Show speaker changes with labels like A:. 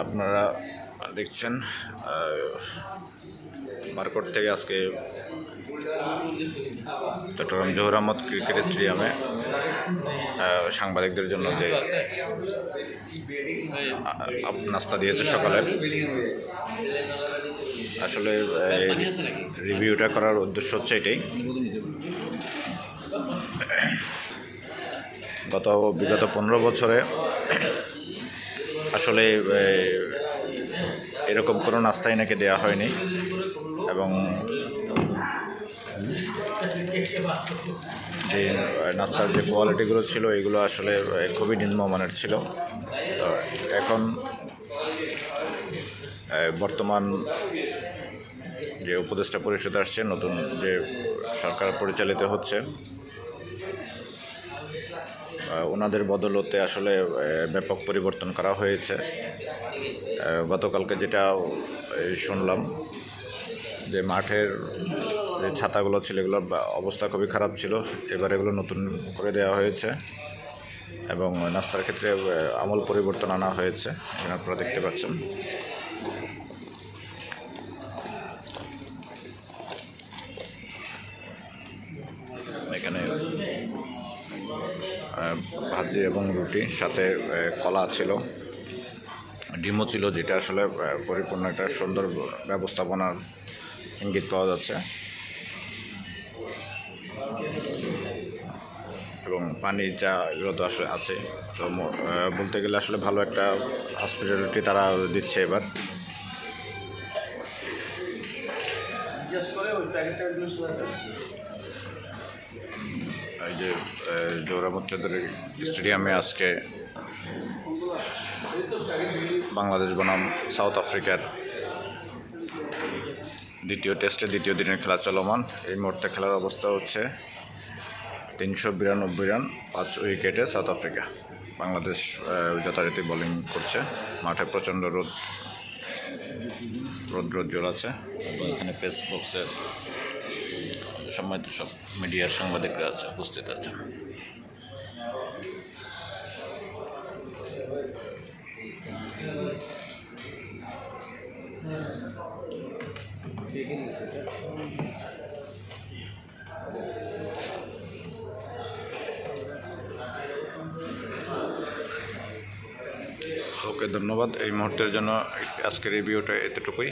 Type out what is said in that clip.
A: আপনারা দেখছেন মার্কেট থেকে আজকে চট্টগ্রাম জহুর আহমদ ক্রিকেট স্টেডিয়ামে সাংবাদিকদের জন্য যে নাস্তা দিয়েছে সকালের, আসলে রিভিউটা করার উদ্দেশ্য হচ্ছে এটাই। বিগত 15 বছরে আসলে এরকম কোনো নাস্তাই নাকি দেওয়া হয়নি, এবং যে নাস্তার যে কোয়ালিটিগুলো ছিল এগুলো আসলে খুবই নিম্নমানের ছিল। তো এখন বর্তমান যে উপদেষ্টা পরিষদ আসছে, নতুন যে সরকার পরিচালিত হচ্ছে, ওনাদের বদলতে আসলে ব্যাপক পরিবর্তন করা হয়েছে। গতকালকে যেটা শুনলাম যে মাঠের যে ছাতাগুলো ছিল এগুলোর অবস্থা খুবই খারাপ ছিল, এবার এগুলো নতুন করে দেওয়া হয়েছে এবং নাস্তার ক্ষেত্রে আমূল পরিবর্তন আনা হয়েছে। এখানে আপনারা দেখতে পাচ্ছেন এখানে ভাজি এবং রুটি, সাথে কলা ছিল, ডিমও ছিল, যেটা আসলে পরিপূর্ণ একটা সুন্দর ব্যবস্থাপনার ইঙ্গিত পাওয়া যাচ্ছে। এবং পানি চা এগুলো তো আসলে আছে। তো বলতে গেলে আসলে ভালো একটা হসপিটালিটি তারা দিচ্ছে এবার। এই যে জহুর আহমদ চৌধুরী স্টেডিয়ামে আজকে বাংলাদেশ বনাম সাউথ আফ্রিকার দ্বিতীয় টেস্টে দ্বিতীয় দিনের খেলা চলমান। এই মুহূর্তে খেলার অবস্থা হচ্ছে 392 রান 5 উইকেটে সাউথ আফ্রিকা। বাংলাদেশ যথারীতি বোলিং করছে। মাঠে প্রচণ্ড রৌদ্রোজ্জ্বল আছে এবং এখানে পেস বক্সের সম্মানিত সব মিডিয়ার সাংবাদিকরা আছে, উপস্থিত আছেন। ওকে, ধন্যবাদ। এই মুহূর্তের জন্য আজকের রিভিউটা এতটুকুই।